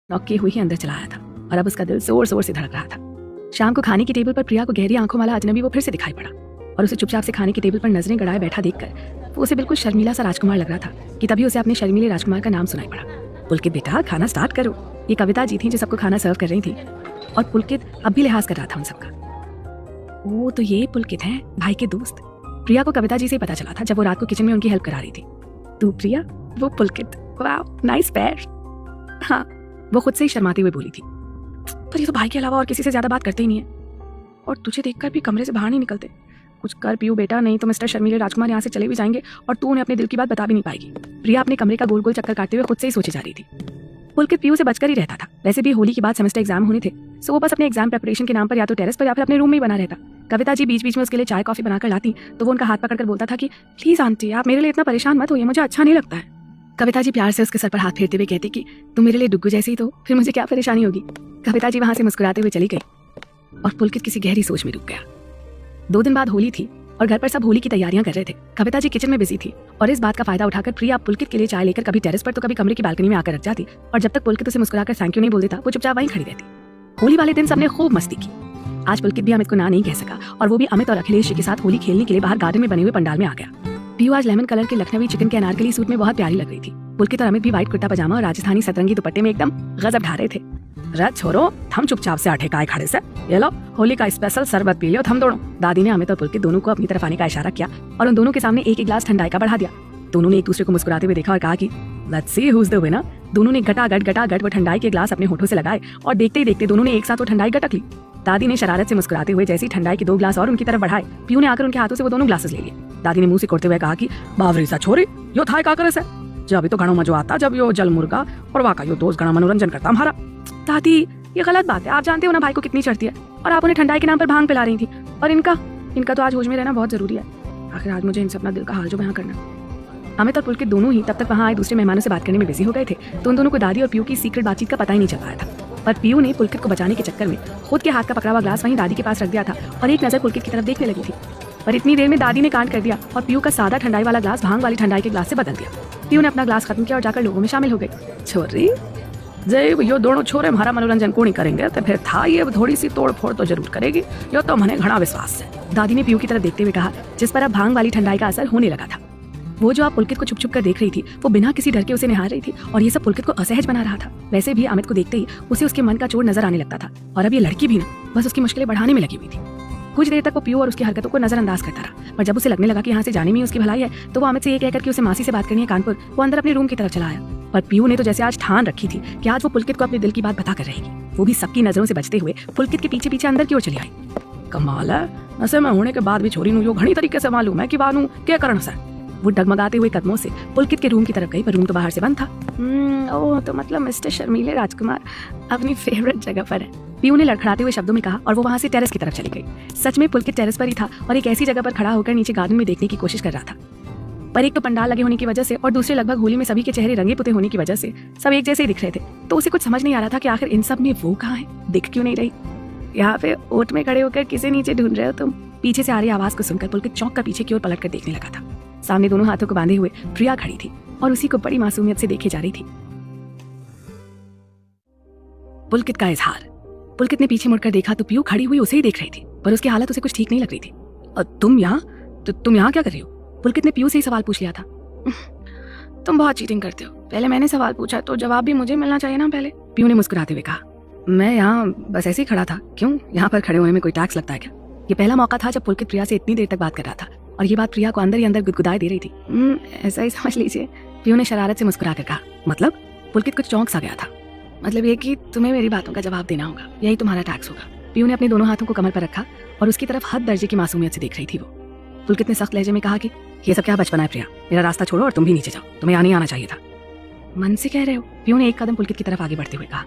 Knock किए हुए ही अंदर चला आया था और अब उसका दिल जोर जोर से धड़क रहा था। शाम को खाने की टेबल पर प्रिया को गहरी आंखों वाला अजनबी वो फिर से दिखाई पड़ा और उसे चुपचाप से खाने की टेबल पर नजरें गड़ाए बैठा देखकर वो उसे बिल्कुल शर्मीला सा राजकुमार लग रहा था कि तभी उसे अपने शर्मीले राजकुमार का नाम सुनाई पड़ा। पुलकित बेटा, खाना स्टार्ट करो। ये कविता जी थी जो सबको खाना सर्व कर रही थी और पुलकित अब भी लिहाज कर रहा था उन सबका। ओ, तो ये पुलकित है, भाई के दोस्त। प्रिया को कविता जी से पता चला था जब वो रात को किचन में उनकी हेल्प करा रही थी। तू प्रिया, वो पुलकित, वाह नाइस पेयर। हाँ, वो खुद से ही शर्माते हुए बोली थी, पर ये तो भाई के अलावा और किसी से ज्यादा बात करते ही नहीं है और तुझे देखकर भी कमरे से बाहर नहीं निकलते। कुछ कर पीयू बेटा, नहीं तो मिस्टर शर्मीले राजकुमार यहाँ से चले भी जाएंगे और तू उन्हें अपने दिल की बात बता भी नहीं पाएगी। प्रिया अपने कमरे का गोल गोल चक्कर काटते हुए खुद से ही सोचे जा रही थी। पुलकित पीयू से बचकर ही रहता था। वैसे भी होली के बाद सेमेस्टर एग्जाम होने थे, सो वो बस अपने एग्जाम प्रिपरेशन के नाम पर या तो टेरेस पर या फिर अपने रूम में ही बना रहता। कविता जी बीच बीच में उसके लिए चाय कॉफी बनाकर लाती तो वो उनका हाथ पकड़कर बोलता था कि प्लीज आंटी, आप मेरे लिए इतना परेशान मत होइए, मुझे अच्छा नहीं लगता है। कविता जी प्यार से उसके सर पर हाथ फेरते हुए कहती कि तुम मेरे लिए डुग्गू जैसी ही तो, फिर मुझे क्या परेशानी होगी। कविता जी वहां से मुस्कुराते हुए चली गई और पुलकित किसी गहरी सोच में डूब गया। 2 दिन बाद होली थी और घर पर सब होली की तैयारियां कर रहे थे। कविता जी किचन में बिजी थी और इस बात का फायदा उठाकर प्रिया पुलकित के लिए चाय लेकर कभी टेरेस पर तो कभी कमरे की बालकनी में आकर रख जाती और जब तक पुलकित उसे मुस्कुराकर थैंक यू नहीं बोल देता वो चुपचाप वहीं खड़ी रहती। होली वाले दिन सबने खूब मस्ती की। आज पुलकित भी अमित को ना नहीं कह सका और वो भी अमित और अखिलेश के साथ होली खेलने के लिए बाहर गार्डन में बने हुए पंडाल में आ गया। पीयू आज लेमन कलर के लखनवी चिकन के अनारकली सूट में बहुत प्यारी लग रही थी। पुलकित और अमित भी व्हाइट कुर्ता पजामा और राजस्थानी सतरंगी दुपट्टे में एकदम गजब ढा रहे थे। रथ छोरो, थम चुपचाप से आठे काय खड़े से, ये लो होली का स्पेशल शरबत पी लो थम दोनों। दादी ने अमित और पुलकित दोनों को अपनी तरफ आने का इशारा किया और उन दोनों के सामने एक गिलास ठंडाई का बढ़ा दिया। दोनों ने एक दूसरे को मुस्कुराते हुए देखा और कहा कि let's see who is the winner. दोनों ने गटागट वो ठंडाई के ग्लास अपने होठों से लगाए और देखते ही देखते दोनों ने एक साथ वो ठंडाई गटक ली। दादी ने शरारत से मुस्कुराते हुए जैसी ठंडाई के 2 ग्लास और उनकी तरफ बढ़ाए, पीयू ने आकर उनके हाथों से वो दोनों ग्लासेस ले लिए। दादी ने मुंह से कोड़ते हुए कहा कि बावरी सा छोरी, यो थाय का करे से, जब तो घणो मजो आता जब यो जल मुर्गा और वाका यो दोस्त घणा मनोरंजन करता हमारा। दादी, ये गलत बात है, आप जानते हो ना भाई को कितनी चढ़ती है और आप उन्हें ठंडाई के नाम पर भांग पिला रही थी और इनका तो आज होश में रहना बहुत जरूरी है। आखिर आज मुझे इनसे अपना दिल का हाल जो बयां करना। अमित और पुलकित दोनों ही तब तक वहां आए दूसरे मेहमानों से बात करने में बिजी हो गए थे तो उन दोनों को दादी और पीयू की सीक्रेट बातचीत का पता ही नहीं चल पाया था। पर पीयू ने पुलकित को बचाने के चक्कर में खुद के हाथ का पकड़ा हुआ ग्लास वहीं दादी के पास रख दिया था और एक नजर पुलकित की तरफ देखने लगी थी। पर इतनी देर में दादी ने कांड कर दिया और पीयू का सादा ठंडाई वाला ग्लास भांग वाली ठंडाई के ग्लास से बदल दिया। पीयू ने अपना ग्लास खत्म किया और जाकर लोगों में शामिल हो गई। छोरी, जय यो दोनों छोरे हमारा मनोरंजन को नहीं करेंगे तो फिर था ये थोड़ी सी तोड़ फोड़ तो जरूर करेगी, यो तो मैंने घना विश्वास है। दादी ने पीयू की तरफ देखते हुए कहा, जिस पर अब भांग वाली ठंडाई का असर होने लगा था। वो जो आप पुलकित को छुप छुप कर देख रही थी वो बिना किसी डर के उसे निहार रही थी और ये सब पुलकित को असहज बना रहा था। वैसे भी अमित को देखते ही उसे उसके मन का चोर नजर आने लगता था और अब ये लड़की भी ना बस उसकी मुश्किलें बढ़ाने में लगी हुई थी। कुछ देर तक वो पीयू और उसकी हरकतों को नजरअंदाज करता रहा, पर जब उसे लगने लगा कि यहाँ से जाने में उसकी भलाई है तो वो अमित से ये कहकर कि उसे मासी से बात करनी है कानपुर, वो अंदर अपने रूम की तरफ चला आया। पर पीयू ने तो जैसे आज ठान रखी थी कि आज वो पुलकित को अपने दिल की बात बता कर रहेगी, वो भी सबकी नजरों से बचते हुए पुलकित के पीछे पीछे अंदर की ओर चली आई। कमाल है, नशे में होने के बाद भी छोरी नु घनी तरीके से मालूम है कि बानू क्या करण से। वो डगमगाते हुए कदमों से पुलकित के रूम की तरफ गई पर रूम तो बाहर से बंद था। ओह, तो मतलब मिस्टर शर्मीले राजकुमार अपनी फेवरेट जगह पर है, पीयू ने लड़खड़ाते हुए शब्दों में कहा और वो वहां से टेरेस की तरफ चली गई। सच में पुलकित टेरेस पर ही था और एक ऐसी जगह पर खड़ा होकर नीचे गार्डन में देखने की कोशिश कर रहा था। पर एक तो पंडाल लगे होने की वजह से और दूसरे लगभग होली में सभी के चेहरे रंगे पुते होने की वजह से सब एक जैसे ही दिख रहे थे, तो उसे कुछ समझ नहीं आ रहा था कि आखिर इन सब में वो कहाँ है, दिख क्यों नहीं रही। यहाँ पे ओट में खड़े होकर किसे नीचे ढूंढ रहे हो तुम? पीछे से आ रही आवाज को सुनकर पुलकित चौंक कर पीछे की ओर पलट कर देखने लगा था। सामने दोनों हाथों को बांधे हुए प्रिया खड़ी थी और उसी को बड़ी मासूमियत से देखे जा रही थी। पुलकित का इजहार। पुलकित ने पीछे मुड़कर देखा तो पीयू खड़ी हुई उसे ही देख रही थी, पर उसकी हालत उसे कुछ ठीक नहीं लग रही थी। तुम यहाँ क्या कर रही हो? पुलकित ने पीयू से ही सवाल पूछ लिया था। तुम बहुत चीटिंग करते हो, पहले मैंने सवाल पूछा तो जवाब भी मुझे मिलना चाहिए ना पहले। पीयू ने मुस्कुराते हुए कहा, मैं यहाँ बस ऐसे ही खड़ा था। क्यों, यहाँ पर खड़े होने में कोई टैक्स लगता है क्या? ये पहला मौका था जब पुलकित प्रिया से इतनी देर तक बात कर रहा था और ये बात प्रिया को अंदर ही अंदर गुदगुदाए दे रही थी। ऐसा ही समझ लीजिए, पीयू ने शरारत से मुस्कुरा कर कहा। मतलब? पुलकित कुछ चौंक सा गया था। मतलब ये कि तुम्हें मेरी बातों का जवाब देना होगा, यही तुम्हारा टैक्स होगा। पीयू ने अपने दोनों हाथों को कमर पर रखा और उसकी तरफ हद दर्जे की मासूमियत से देख रही थी वो। पुलकित ने सख्त लहजे में कहा कि ये सब क्या बचपना है प्रिया, मेरा रास्ता छोड़ो और तुम भी नीचे जाओ, तुम्हें नहीं आना चाहिए था। मन से कह रहे हो? पीयू ने एक कदम पुलकित की तरफ आगे बढ़ते हुए कहा।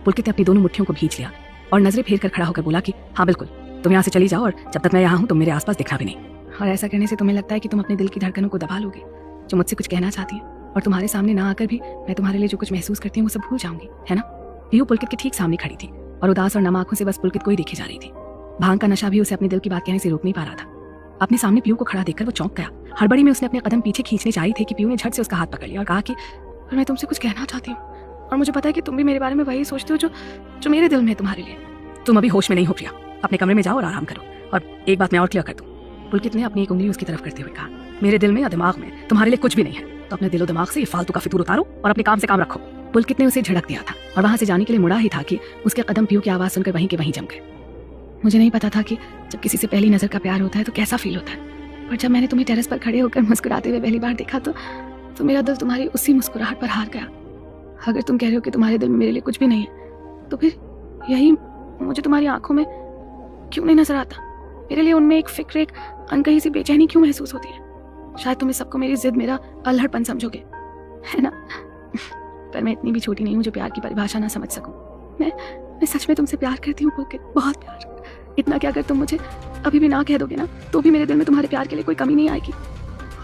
पुलकित ने अपनी दोनों मुट्ठियों को भींच लिया और नजरें फेर कर खड़ा होकर बोला कि हाँ बिल्कुल, तुम यहाँ से चली जाओ और जब तक मैं यहाँ हूँ तुम मेरे आसपास दिखना भी नहीं। और ऐसा करने से तुम्हें लगता है कि तुम अपने दिल की धड़कनों को दबा लोगे जो मुझसे कुछ कहना चाहती है और तुम्हारे सामने ना आकर भी मैं तुम्हारे लिए जो कुछ महसूस करती हूँ वो सब भूल जाऊंगी, है ना? पीयू पुलकित के ठीक सामने खड़ी थी और उदास और नम आंखों से बस पुलकित को ही देखे जा रही थी। भांग का नशा भी उसे अपने दिल की बात कहने से रोक नहीं पा रहा था। अपने सामने पीयू को खड़ा देखकर वो चौंक गया। हड़बड़ी में उसने अपने कदम पीछे खींचने चाहिए थे कि पीयू ने झट से उसका हाथ पकड़ लिया और कहा कि मैं तुमसे कुछ कहना चाहती हूँ। और मुझे पता है कि तुम भी मेरे बारे में वही सोचते हो जो जो मेरे दिल में है तुम्हारे लिए। तुम अभी होश में नहीं हो प्रिया, अपने कमरे में जाओ और आराम करो। और एक बात मैं और क्लियर कर दूं, पुलकित ने अपनी एक उंगली उसकी तरफ करते हुए कहा, मेरे दिल में या दिमाग में तुम्हारे लिए कुछ भी नहीं है, तो अपने दिलो दिमाग से ये फालतू का फितूर उतारो और अपने काम से काम रखो। पुलकित ने उसे झड़क दिया था और वहां से जाने के लिए मुड़ा ही था कि उसके कदम पीयू की आवाज सुनकर वहीं के वहीं जम गए। मुझे नहीं पता था कि जब किसी से पहली नजर का प्यार होता है तो कैसा फील होता है, पर जब मैंने तुम्हें टेरेस पर खड़े होकर मुस्कुराते हुए पहली बार देखा तो मेरा दिल तुम्हारी उसी मुस्कुराहट पर हार गया। अगर तुम कह रहे हो कि तुम्हारे दिल में मेरे लिए कुछ भी नहीं है, तो फिर यही मुझे तुम्हारी आंखों में क्यों नहीं नजर आता? मेरे लिए उनमें एक फिक्र, एक अनकही सी बेचैनी क्यों महसूस होती है? शायद तुम इस सबको मेरी जिद, मेरा अल्हड़पन समझोगे, है ना? पर मैं इतनी भी छोटी नहीं हूँ जो प्यार की परिभाषा ना समझ सकूं। मैं सच में तुमसे प्यार करती हूँ पुलकित, बहुत प्यार। इतना कि अगर तुम मुझे अभी भी ना कह दोगे ना, तो भी मेरे दिल में तुम्हारे प्यार के लिए कोई कमी नहीं आएगी,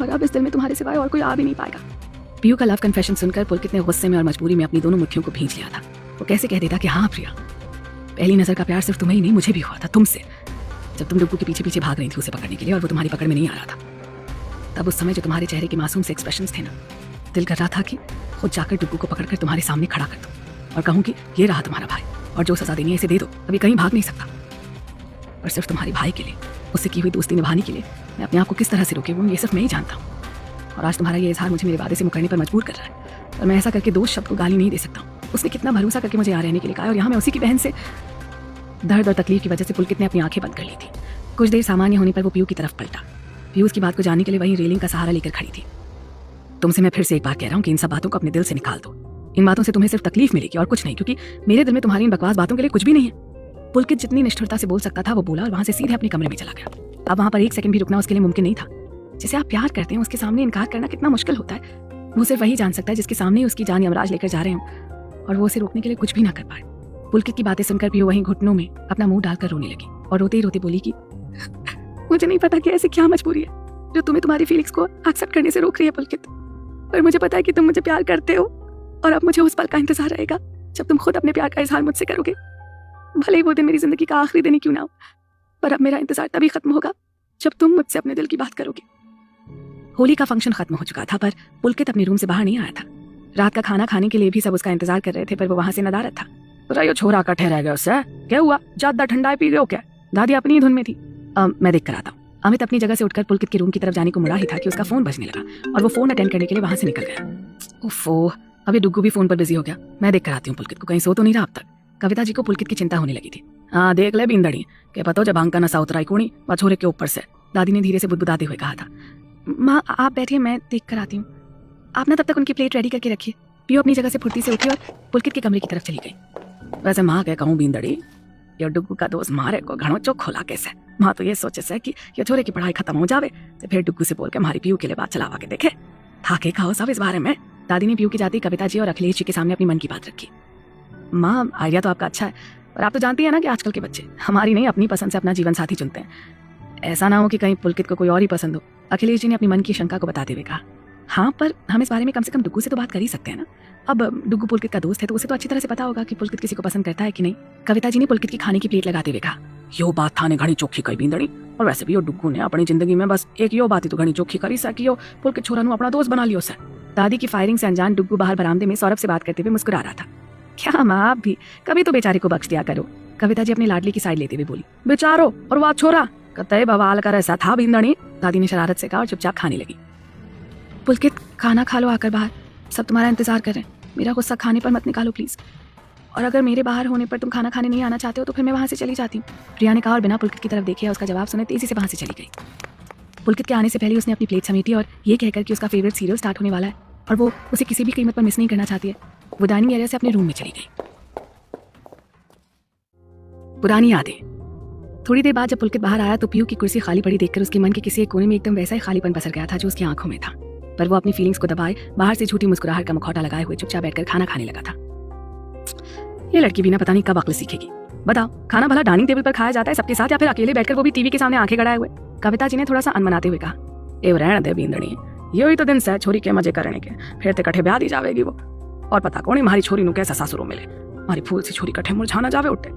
और अब इस दिल में तुम्हारे सिवाय और कोई आ भी नहीं पाएगा। पीयू का लव कन्फेशन सुनकर पुलकित ने गुस्से में और मजबूरी में अपनी दोनों मुट्ठियों को भींच लिया था। वो कैसे कह देता कि हाँ प्रिया, पहली नजर का प्यार सिर्फ तुम्हें ही नहीं मुझे भी हुआ था, तुमसे। जब तुम डुग्गू के पीछे पीछे भाग रही थी उसे पकड़ने के लिए और वो तुम्हारी पकड़ में नहीं आ रहा था, तब उस समय जो तुम्हारे चेहरे के मासूम से एक्सप्रेशंस थे ना, दिल कर रहा था कि खुद जाकर डुग्गू को पकड़कर तुम्हारे सामने खड़ा कर दूं और कहूं कि ये रहा तुम्हारा भाई, और जो सजा देनी है इसे दे दो, अभी कहीं भाग नहीं सकता। पर सिर्फ तुम्हारे भाई के लिए, उससे की हुई दोस्ती निभाने के लिए मैं अपने आप को किस तरह से रोके हूँ ये सिर्फ मैं ही जानता हूँ। और आज तुम्हारा ये इजहार मुझे मेरे वादे से मुकरने पर मजबूर कर रहा है, पर मैं ऐसा करके दोस्त शब्द को गाली नहीं दे सकता हूँ। उसने कितना भरोसा करके मुझे यहाँ रहने के लिए कहा, और यहाँ मैं उसी की बहन से। दर्द और तकलीफ की वजह से पुलकित ने अपनी आंखें बंद कर ली थी। कुछ देर सामान्य होने पर वो पीयू की तरफ पलटा। पीयू उसकी बात को जानने के लिए वही रेलिंग का सहारा लेकर खड़ी थी। तुमसे मैं फिर से एक बार कह रहा हूँ कि इन सब बातों को अपने दिल से निकाल दो। इन बातों से तुम्हें सिर्फ तकलीफ मिलेगी और कुछ नहीं, क्योंकि मेरे दिल में तुम्हारी इन बकवास बातों के लिए कुछ भी नहीं है। पुलकित जितनी निष्ठुरता से बोल सकता था वो बोला और वहां से सीधे अपने कमरे में चला गया। अब वहां पर एक सेकंड भी रुकना उसके लिए मुमकिन नहीं था। जिसे आप प्यार करते हैं उसके सामने इनकार करना कितना मुश्किल होता है, वो सिर्फ वही जान सकता है जिसके सामने उसकी जान यमराज लेकर जा रहे हों और वो उसे रोकने के लिए कुछ भी ना कर पाए। पुलकित की बातें सुनकर पीयू वहीं घुटनों में अपना मुंह डालकर रोने लगी और रोते ही रोते बोली कि मुझे नहीं पता कि ऐसी क्या मजबूरी है जो तुम्हें तुम्हारी फीलिंग्स को एक्सेप्ट करने से रोक रही है पुलकित, पर मुझे पता है कि तुम मुझे प्यार करते हो और अब मुझे उस पल का इंतजार रहेगा जब तुम खुद अपने प्यार का इजहार मुझसे करोगे। भले ही वो दिन मेरी जिंदगी का आखिरी दिन ही क्यों ना हो, पर अब मेरा इंतजार तभी खत्म होगा जब तुम मुझसे अपने दिल की बात करोगे। होली का फंक्शन खत्म हो चुका था, पर पुलकित अपने रूम से बाहर नहीं आया था। रात का खाना खाने के लिए भी सब उसका इंतजार कर रहे थे, पर वो वहां से नदारद था। यो छोरा कट्ठे रह गया उससे, क्या हुआ? ज्यादा ठंडा पी गए हो क्या? दादी अपनी धुन में थी। मैं देख कर आता हूँ। अमित अपनी जगह से उठकर पुलकित के रूम की तरफ जाने को मुड़ा ही था कि उसका फोन बजने लगा और वो फोन अटेंड करने के लिए वहां से निकल गया। उफ़ो, अब ये डुग्गू भी फोन पर बिजी हो गया। मैं देख कर आती हूँ पुलकित को, कहीं सो तो नहीं रहा अब तक। कविता जी को पुलकित की चिंता होने लगी थी। हाँ देख ले बिंदड़ी, क्या पता जब अंका नशा उतराई कोणी बछोरे के ऊपर से, दादी ने धीरे से बुदबुदाते हुए कहा था। माँ आप बैठिए, मैं देख कर आती हूँ। आप ना तब तक उनकी प्लेट रेडी करके रखिए। पीयू अपनी जगह से फुर्ती से उठी और पुलकित के कमरे की तरफ चली गई। वैसे माँ क्या कहूँ बिंदड़ी, ये डुग्गू का दोस्त मारे को घणो चोख खोला कैसे। माँ तो ये सोचे से कि ये छोरे की पढ़ाई खत्म हो जावे तो फिर डुग्गू से बोल के हमारी पीयू के लिए बात चलावा के देखे। थाके खाओ सब इस बारे में। दादी ने पीयू की जाती कविता जी और अखिलेश जी के सामने अपनी मन की बात रखी। माँ आइडिया तो आपका अच्छा है, पर आप तो जानती है ना कि आजकल के बच्चे हमारी नहीं अपनी पसंद से अपना जीवन साथी चुनते हैं। ऐसा ना हो कि कहीं पुलकित को कोई और ही पसंद हो। अखिलेश जी ने अपनी मन की शंका को बताते हुए कहा। हाँ, पर हम इस बारे में कम से कम डुग्गू से तो बात कर ही सकते हैं ना। अब डुग्गू पुलकित का दोस्त है तो उसे तो अच्छी तरह से पता होगा कि पुलकित किसी को पसंद करता है कि नहीं। कविता जी ने पुलकित की खाने की प्लेट लगाते हुए कहा। यो बात थाने घनी चोखी कही बिंदड़ी, और वैसे भी यो डुग्गू ने अपनी जिंदगी में बस एक यो बात ही तो घनी चोखी करी सा कि यो पुलकित छोरा नु अपना दोस्त बना लियो सा। दादी की फायरिंग से अनजान डुग्गू बाहर बरामदे में सौरभ से बात करते हुए मुस्कुरा रहा था। क्या माँ आप भी कभी तो बेचारे को बख्श दिया करो। कविता जी अपनी लाडली की साइड लेते हुए बोली। बेचारो और वाह छोरा कतई बवाल कर ऐसा था बिंदड़ी, दादी ने शरारत से कहा और चुपचाप खाने लगी। पुलकित खाना खा लो आकर बाहर, सब तुम्हारा इंतजार कर रहे हैं। मेरा गुस्सा खाने पर मत निकालो प्लीज, और अगर मेरे बाहर होने पर तुम खाना खाने नहीं आना चाहते हो तो फिर मैं वहां से चली जाती हूँ, प्रिया ने कहा और बिना पुलकित की तरफ देखे उसका जवाब सुने तेजी से वहां से चली गई। पुलकित के आने से पहले उसने अपनी प्लेट समेटी और ये कहकर कि उसका फेवरेट सीरियल स्टार्ट होने वाला है और वो उसे किसी भी कीमत पर मिस नहीं करना चाहती है, वो डाइनिंग एरिया से अपने रूम में चली गई। पुरानी यादें। थोड़ी देर बाद जब पुलकित बाहर आया तो पीयू की कुर्सी खाली पड़ी देखकर उसके मन के किसी एक कोने में एकदम वैसा ही खालीपन पसर गया था जो उसकी आंखों में था। पर वो अपनी फीलिंग्स को दबाए बाहर से झूठी मुस्कुराहट का मुखौटा लगाए हुए चुपचाप बैठकर खाना खाने लगा था। ये लड़की भी ना पता नहीं कब अक्ल सीखेगी। बताओ, खाना भला डाइनिंग टेबल पर खाया जाता है सबके साथ या फिर अकेले बैठकर, वो भी टीवी के सामने आंखें गड़ाए हुए। कविता जी ने थोड़ा सा अनमनाते हुए कहा। ए रहने दे बिंदड़ी, यही तो दिन से छोरी के मजे करने के, फिर ते कठे ब्याह दी जावेगी वो, और पता कौन हमारी छोरी नु कैसा सासुरों मिले, हमारी फूल सी छोरी कठे मुरझाना जावे उठे।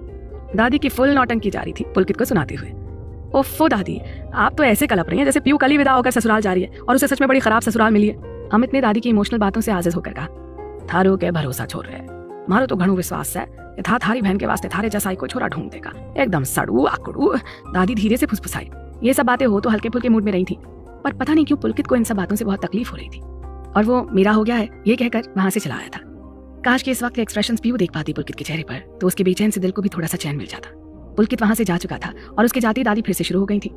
दादी की फुल नौटंकी जारी थी पुलकित को सुनाते हुए। ओफो दादी, आप तो ऐसे कलप रही हैं जैसे पीयू कल ही विदा होकर ससुराल जा रही है और उसे सच में बड़ी खराब ससुराल मिली है। अमित ने दादी की इमोशनल बातों से आजिज होकर कहा। थारू के भरोसा छोड़ रहे हैं, मारो तो घणो विश्वास है कि था थारी बहन के वास्ते थारे जैसा कोई छोरा ढूंढ देगा, एकदम सड़ू आकड़ू। दादी धीरे से फुसफुसाई। ये सब बातें हो तो हल्के फुल्के मूड में रही थी, पर पता नहीं क्यों पुलकित को इन सब बातों से बहुत तकलीफ हो रही थी और वो मेरा हो गया है ये कहकर वहां से चला आया था। काश के इस वक्त एक्सप्रेशंस भी वो देख पाती पुलकित के चेहरे पर, तो उसके बेचैन से दिल को भी थोड़ा सा चैन मिल जाता। पुलकित वहां से जा चुका था और उसके जाती दादी फिर से शुरू हो गई थी।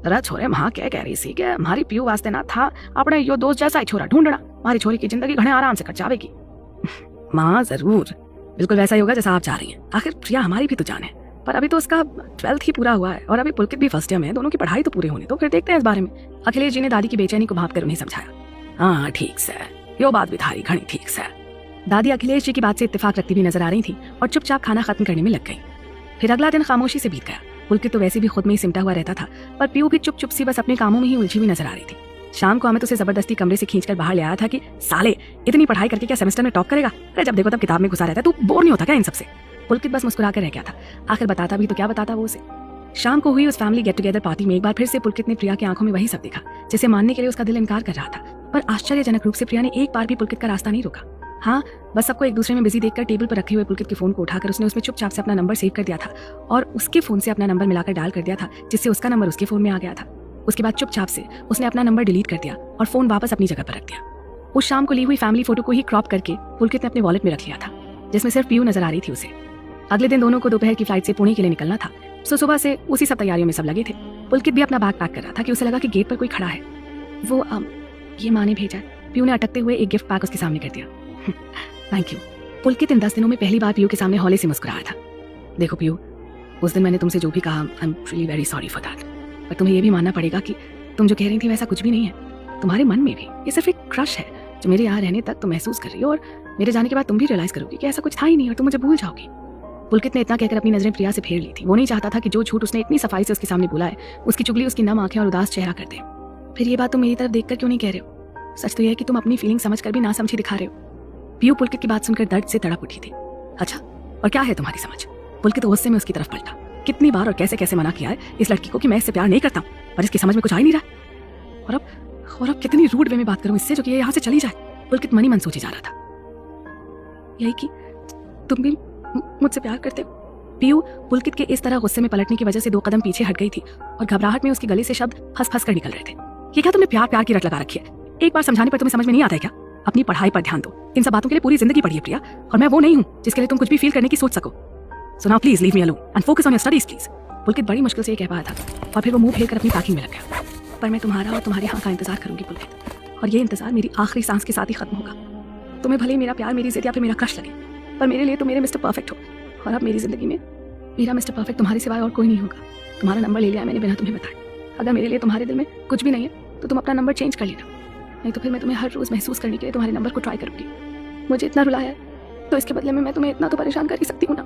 जरा छोरे वहां क्या कह रही सी कि हमारी पीयू वास्ते ना था अपने यो दोस्त जैसा ही छोरा ढूंढना, हमारी छोरी की जिंदगी घणे आराम से कट जाएगी। माँ जरूर, बिल्कुल वैसा ही होगा जैसा आप चाह रही हैं। आखिर प्रिया हमारी भी तो जान है, पर अभी तो उसका 12th ही पूरा हुआ है और अभी पुलकित भी फर्स्ट ईयर में है, दोनों की पढ़ाई तो पूरी होने तो फिर देखते हैं इस बारे में। अखिलेश जी ने दादी की बेचैनी को भाप कर उन्हें समझाया। हाँ ठीक से, यो बात भी थारी घनी ठीक से। दादी अखिलेश जी की बात से इत्तेफाक रखती हुई नजर आ रही थी और चुपचाप खाना खत्म करने में लग गई। फिर अगला दिन खामोशी से बीत गया। पुलकित तो वैसे भी खुद में ही सिमटा हुआ रहता था, पर पीयू भी चुप चुप सी बस अपने कामों में ही उलझी हुई नजर आ रही थी। शाम को अमित उसे जबरदस्ती कमरे से खींचकर बाहर ले आया था कि साले इतनी पढ़ाई करके क्या सेमेस्टर में टॉप करेगा? अरे जब देखो तब किताब में घुसा रहता है, तू बोर नहीं होता क्या इन सबसे? पुलकित बस मुस्कुरा कर रह गया था। आखिर बताता भी तो क्या बताता वो उसे। शाम को हुई उस फैमिली गेट टुगेदर पार्टी में एक बार फिर से पुलकित ने प्रिया की आंखों में वही सब देखा जिसे मानने के लिए उसका दिल इनकार कर रहा था, पर आश्चर्यजनक रूप से प्रिया ने एक बार भी पुलकित का रास्ता नहीं रोका। हाँ, बस सबको एक दूसरे में बिजी देखकर टेबल पर रखे हुए पुलकित के फोन को उठाकर उसने उसमें चुपचाप से अपना नंबर सेव कर दिया था और उसके फोन से अपना नंबर मिलाकर डायल कर दिया था, जिससे उसका नंबर उसके फोन में आ गया था। उसके बाद चुपचाप से उसने अपना नंबर डिलीट कर दिया और फोन वापस अपनी जगह पर रख दिया। उस शाम को ली हुई फैमिली फोटो को ही क्रॉप करके पुलकित ने अपने वॉलेट में रख लिया था, जिसमें सिर्फ पीयू नजर आ रही थी उसे। अगले दिन दोनों को दोपहर की फ्लाइट से पुणे के लिए निकलना था, सो सुबह से उसी सब तैयारियों में सब लगे थे। पुलकित भी अपना बैग पैक कर रहा था कि उसे लगा कि गेट पर कोई खड़ा है। वो ये माँ ने भेजा। पीयू ने अटकते हुए एक गिफ्ट पैक उसके सामने कर दिया। Thank you. पुलकित इन 10 दिनों में पहली बार पीयू के सामने हौले से मुस्कुराया था। देखो पीयू, उस दिन मैंने तुमसे जो भी कहा, I am really very sorry for that, पर तुम्हें ये भी मानना पड़ेगा कि तुम जो कह रही थी वैसा कुछ भी नहीं है। तुम्हारे मन में भी ये सिर्फ एक क्रश है जो मेरे यहाँ रहने तक तुम महसूस कर रही हो और मेरे जाने के बाद तुम भी रियलाइज करोगी कि ऐसा कुछ था ही नहीं और तुम मुझे भूल जाओगी। पुलकित ने इतना कहकर अपनी नजरें प्रिया से फेर ली थी। वो नहीं चाहता था कि जो झूठ उसने इतनी सफाई से उसके सामने बोला है उसकी चुगली उसकी नम आंखें और उदास चेहरा कर दे। फिर ये बात तुम मेरी तरफ देखकर क्यों नहीं कह रहे हो? सच तो यह है कि तुम अपनी फीलिंग समझ कर भी ना समझी दिखा रहे हो। पीयू पुलकित की बात सुनकर दर्द से तड़प उठी थी। अच्छा, और क्या है तुम्हारी समझ? पुलकित गुस्से में उसकी तरफ पलटा। कितनी बार और कैसे कैसे मना किया है इस लड़की को कि मैं इससे प्यार नहीं करता, पर इसकी समझ में कुछ आ ही नहीं रहा। और अब कितनी रूड वे में बात करूं इससे जो कि ये यहाँ से चली जाए। पुलकित मनी मन सोची जा रहा था, यही कि तुम भी मुझसे प्यार करते हो। पीयू पुलकित के इस तरह गुस्से में पलटने की वजह से 2 कदम पीछे हट गई थी और घबराहट में उसके गले से शब्द फंस फंस कर निकल रहे थे। ये क्या तुमने प्यार प्यार की रट लगा रखी है? एक बार समझाने पर तुम्हें समझ में नहीं आता है क्या? अपनी पढ़ाई पर ध्यान दो। इन सब बातों के लिए पूरी जिंदगी पड़ी है प्रिया, और मैं वो नहीं हूँ जिसके लिए तुम कुछ भी फील करने की सोच सको। So now please leave me alone and focus on your studies please. Pulkit बड़ी मुश्किल से ये कह पाया था और फिर वो मुंह फेर कर अपनी पैकिंग में लग गया। पर मैं तुम्हारा और तुम्हारे हाँ का इंतजार करूंगी पुलकित, और ये इंतजार मेरी आखिरी सांस के साथ ही खत्म होगा। तुम्हें भले ही मेरा प्यार, मेरी जिद या फिर मेरा क्रश लगे, पर मेरे लिए तो मेरे मिस्टर परफेक्ट हो, और अब मेरी जिंदगी में मेरा मिस्टर परफेक्ट तुम्हारे सिवाय और कोई नहीं होगा। तुम्हारा नंबर ले लिया मैंने बिना तुम्हें बताए। अगर मेरे लिए तुम्हारे दिल में कुछ भी नहीं है तो तुम अपना नंबर चेंज कर लेना, नहीं तो फिर मैं तुम्हें हर रोज महसूस करने के लिए तुम्हारे नंबर को ट्राई करूंगी। मुझे इतना रुलाया है तो इसके बदले में मैं तुम्हें इतना तो परेशान कर ही सकती हूँ ना।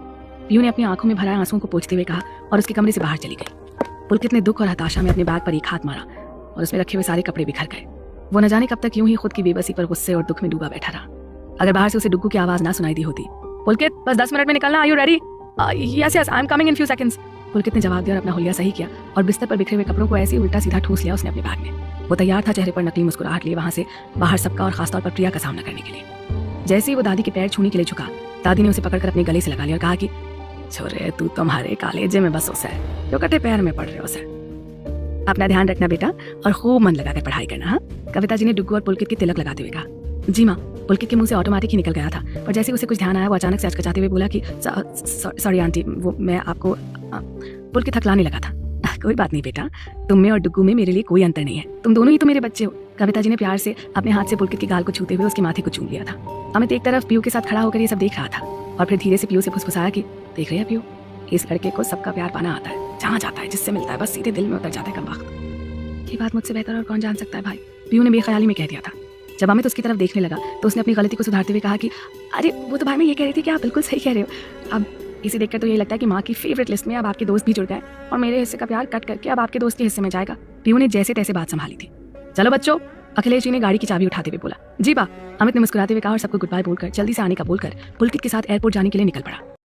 पीयू ने अपनी आंखों में भरा आंसुओं को पोंछते हुए कहा और उसके कमरे से बाहर चली गई। पुलकित ने दुख और हताशा में अपने बैग पर एक हाथ मारा और उसमें रखे हुए सारे कपड़े बिखर गए। वो न जाने कब तक यूं ही खुद की बेबसी पर गुस्से और दुख में डूबा बैठा रहा। अगर बाहर से उसे डुग्गू की आवाज ना सुनाई दी होती, पुलकित बस 10 मिनट में निकलना, are you ready? Yes yes I am coming in few seconds. Pulkit ने जवाब दिया और अपना हुलिया सही किया और बिस्तर पर बिखरे हुए कपड़ों को ऐसे ही उल्टा सीधा ठूस लिया उसने अपने बैग में। वो तैयार था चेहरे पर नकली मुस्कुराहट लिए वहां से बाहर सबका और खासतौर पर प्रिया का सामना करने के लिए। जैसे ही वो दादी के पैर छूने के लिए झुका, दादी ने उसे पकड़कर अपने गले से लगा लिया और कहा कि छोरे तू तुम्हारे कॉलेज में बस उसे जो कटे पैर में पड़ रहे हो उसे। अपना ध्यान रखना बेटा और खूब मन लगाकर पढ़ाई करना। हाँ, कविता जी ने डुग्गू और पुलकित की तिलक लगाते हुए कहा। जी माँ। पुलकित के मुंह से ऑटोमेटिक ही निकल गया था, पर जैसे उसे कुछ ध्यान आया वो अचानक से अचकचाते हुए बोला कि सॉरी आंटी, वो मैं आपको पुलकित थकलाने लगा था। कोई बात नहीं बेटा, तुम में और डुग्गू में मेरे लिए कोई अंतर नहीं है, तुम दोनों ही तो मेरे बच्चे हो। कविता जी ने प्यार से अपने हाथ से पुलकित की गाल को छूते हुए उसके माथे को चूम लिया था। अमित एक तरफ पीयू के साथ खड़ा होकर ये सब देख रहा था और फिर धीरे से पीयू से फुसफुसाया कि देख रही है पीयू, इस लड़के को सबका प्यार पाना आता है, जहाँ जाता है जिससे मिलता है बस सीधे दिल में उतर जाता है कम वक्त। ये बात मुझसे बेहतर और कौन जान सकता है भाई, पीयू ने बेख्याली में कह दिया था। जब अमित उसकी तरफ देखने लगा तो उसने अपनी गलती को सुधारते हुए कहा कि अरे वो तो भाई मैं ये कह रही थी कि आप बिल्कुल सही कह रहे हो। अब इसे देखकर तो ये लगता है कि माँ की फेवरेट लिस्ट में अब आपके दोस्त भी जुड़ गए और मेरे हिस्से का प्यार कट करके अब आपके दोस्त के हिस्से में जाएगा। पीयू ने जैसे तैसे बात संभाली थी। चलो बच्चों, अखिलेश जी ने गाड़ी की चाबी उठाते हुए बोला। जी बा। अमित ने मुस्कुराते हुए कहा और सबको गुड बाय बोलकर जल्दी से आने का बोलकर पुलकित के साथ एयरपोर्ट जाने के लिए निकल पड़ा।